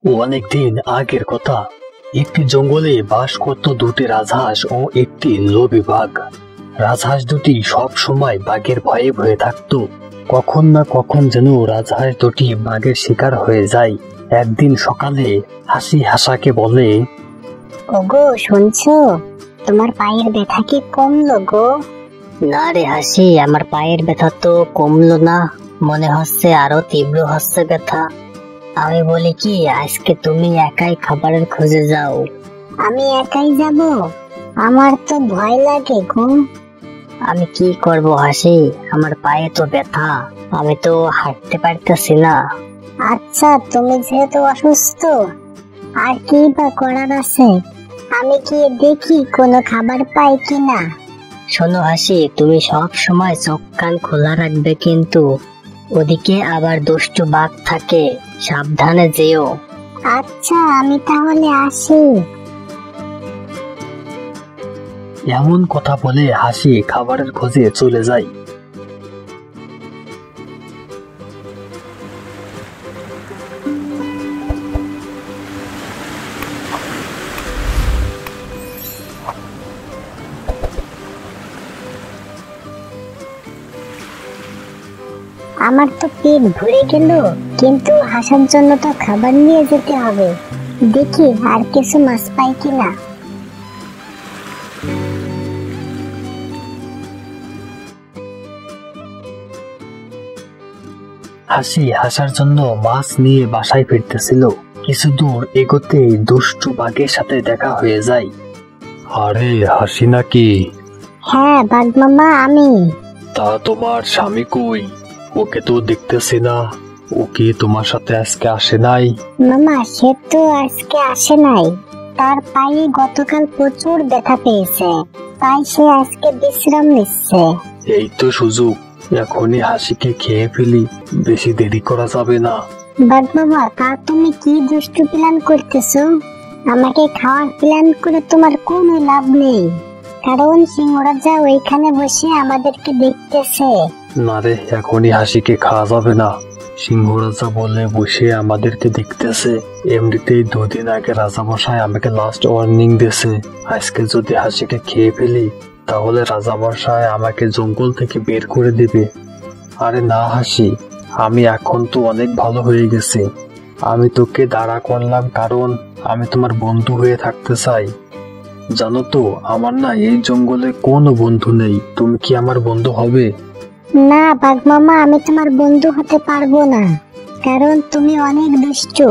অনেকদিন আগের কথা। একটি জঙ্গলে বাস করত দুটি রাজহাঁস ও একটি লোভী বাঘ। রাজহাঁস দুটি সব সময় বাঘের ভয়ে ভয়ে থাকতো। কখন না কখন যেন রাজহাঁস দুটি বাঘের শিকার হয়ে যায়। একদিন সকালে হাসি হাসাকে বলে, ওগো শুনছো, তোমার পায়ের ব্যথা কি কমলো গো? না রে হাসি, আমার পায়ের ব্যথা তো কমলো না, মনে হচ্ছে আরো তীব্র হচ্ছে ব্যথা। আমি বলি কি, আজকে তুমি একাই খাবারের খোঁজে যাও। আমি একাই যাব? আমার তো ভয় লাগে গো। আমি কি করব হাসি, আমার পায়ে তো ব্যথা, আমি তো হাঁটতে পারতেছি না। আচ্ছা, তুমি যেহেতু অসুস্থ, আর কি বা করার আছে, আমি গিয়ে দেখি কোনো খাবার পাই কিনা। শোনো হাসি, তুমি সব সময় চোখ কান খোলা রাখবে, কিন্তু ওদিকে আবার দুষ্টু বাঘ থাকে, সাবধানে যেও। আচ্ছা, আমি তাহলে আসি। এমন কথা বলে হাসি খাবারের খোঁজে চলে যায়। আমার তো পেট ভরে গেল, কিন্তু হাসার জন্য তো খাবার নিয়ে যেতে হবে। দেখি আর কিছু মাছ পাই কিনা। হাসি হাসার জন্য মাছ নিয়ে বাসায় ফিরতেছিল। কিছু দূর এগোতেই দুষ্টু বাঘের সাথে দেখা হয়ে যায়। আরে হাসি নাকি? হ্যাঁ বাঘ মামা, আমি। তা তোমার স্বামী কই? ওকে তো দেখতেছি না। ও কি তোমার সাথে আজকে আসে নাই? মামা, সে তো আজকে আসে নাই। তার পায়ে গতকাল প্রচুর ব্যথা পেয়েছে, তাই সে আজকে বিশ্রাম নিচ্ছে। এই তো সুযোগ, এখনই হাসিকে খেয়ে ফেলি, বেশি দেরি করা যাবে না। বাঘ মামা, তা তুমি কি দুষ্টু প্ল্যান করতেছো? আমাকে খাওয়ার প্ল্যান করে তোমার কোনো লাভ নেই, কারণ সিংহরাজা ওইখানে বসে আমাদেরকে দেখতেছে। না রে, এখনই হাসিকে খাওয়া যাবে না। সিংহরাজা বলে বসে আমাদেরকে দেখতেছে। এমনিতেই 2 দিন আগে রাজামশাই আমাকে লাস্ট ওয়ার্নিং দিয়েছে, আজকে যদি হাসিকে খেয়ে ফেলি তাহলে রাজামশাই আমাকে জঙ্গল থেকে বের করে দিবে। আরে না হাসি, আমি এখন তো অনেক ভালো হয়ে গেছি। আমি তোকে দাঁড়া করলাম কারণ আমি তোমার বন্ধু হয়ে থাকতে চাই। জানো তো, আমার না এই জঙ্গলে কোনো বন্ধু নেই। তুমি কি আমার বন্ধু হবে? না বাঘ মামা, আমি তোমার বন্ধু হতে পারবো না, কারণ তুমি অনেক দুষ্টু।